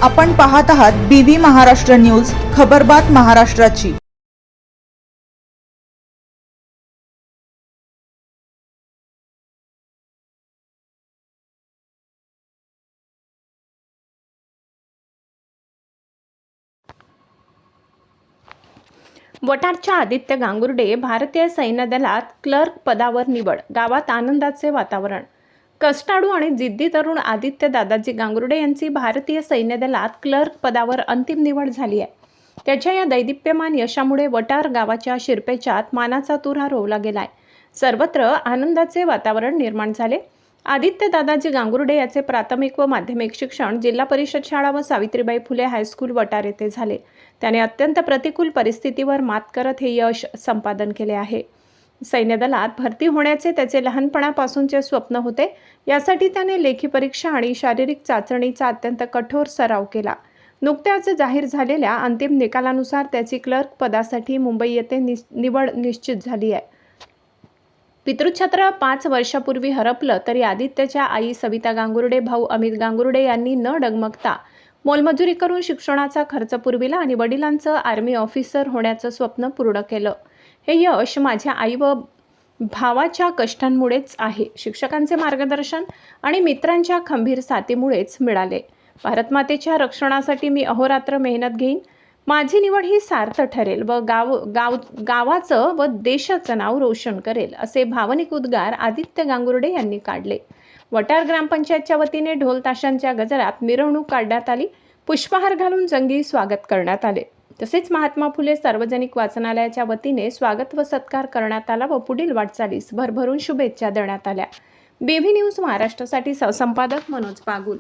आपण पाहत आहात BV महाराष्ट्र न्यूज, खबरबात महाराष्ट्राची। वटारच्या आदित्य गांगुर्डे भारतीय सैन्य दलात क्लर्क पदावर निवड। गावात आनंदाचे वातावरण। कष्टाळू आणि जिद्दी तरुण आदित्य दादाजी गांगुर्डे यांची भारतीय सैन्य दलात क्लर्क पदावर अंतिम निवड झाली आहे। त्याच्या या दैदिप्यमान यशामुळे वटार गावाच्या शिरपेचात मानाचा तुरा रोवला गेलाय। सर्वत्र आनंदाचे वातावरण निर्माण झाले। आदित्य दादाजी गांगुर्डे याचे प्राथमिक व माध्यमिक शिक्षण जिल्हा परिषद शाळा व सावित्रीबाई फुले हायस्कूल वटार येथे झाले। त्याने अत्यंत प्रतिकूल परिस्थितीवर मात करत हे यश संपादन केले आहे। सैन्य दलात भरती होण्याचे त्याचे लहानपणापासूनचे स्वप्न होते। यासाठी त्याने लेखी परीक्षा आणि शारीरिक चाचणीचा अत्यंत कठोर सराव केला। नुकत्याच जाहीर झालेल्या अंतिम निकालानुसार त्याची क्लर्क पदासाठी मुंबई येथे निवड निश्चित झाली आहे। पितृछत्र 5 वर्षापूर्वी हरपलं तरी आदित्यच्या आई सविता गांगुर्डे, भाऊ अमित गांगुर्डे यांनी न डगमगता मोलमजुरी करून शिक्षणाचा खर्च पुरविला आणि वडिलांचं आर्मी ऑफिसर होण्याचं स्वप्न पूर्ण केलं। हे यश माझ्या आई व भावाच्या कष्टांमुळेच आहे। शिक्षकांचे मार्गदर्शन आणि मित्रांच्या खंबीर साथीमुळेच मिळाले। भारतमातेच्या रक्षणासाठी मी अहोरात्र मेहनत घेईन। माझी निवड ही सार्थ ठरेल व गावाचं व देशाचं नाव रोशन करेल, असे भावनिक उद्गार आदित्य गांगुर्डे यांनी काढले। वटार ग्रामपंचायतच्या वतीने ढोल ताशांच्या गजरात मिरवणूक काढण्यात आली। पुष्पहार घालून जंगी स्वागत करण्यात आले। तसेच महात्मा फुले सार्वजनिक वाचनालयाच्या वतीने स्वागत व सत्कार करण्यात आला व पुढील वाटचालीस भरभरून शुभेच्छा देण्यात आल्या। BV न्यूज महाराष्ट्रासाठी सहसंपादक मनोज पागुल।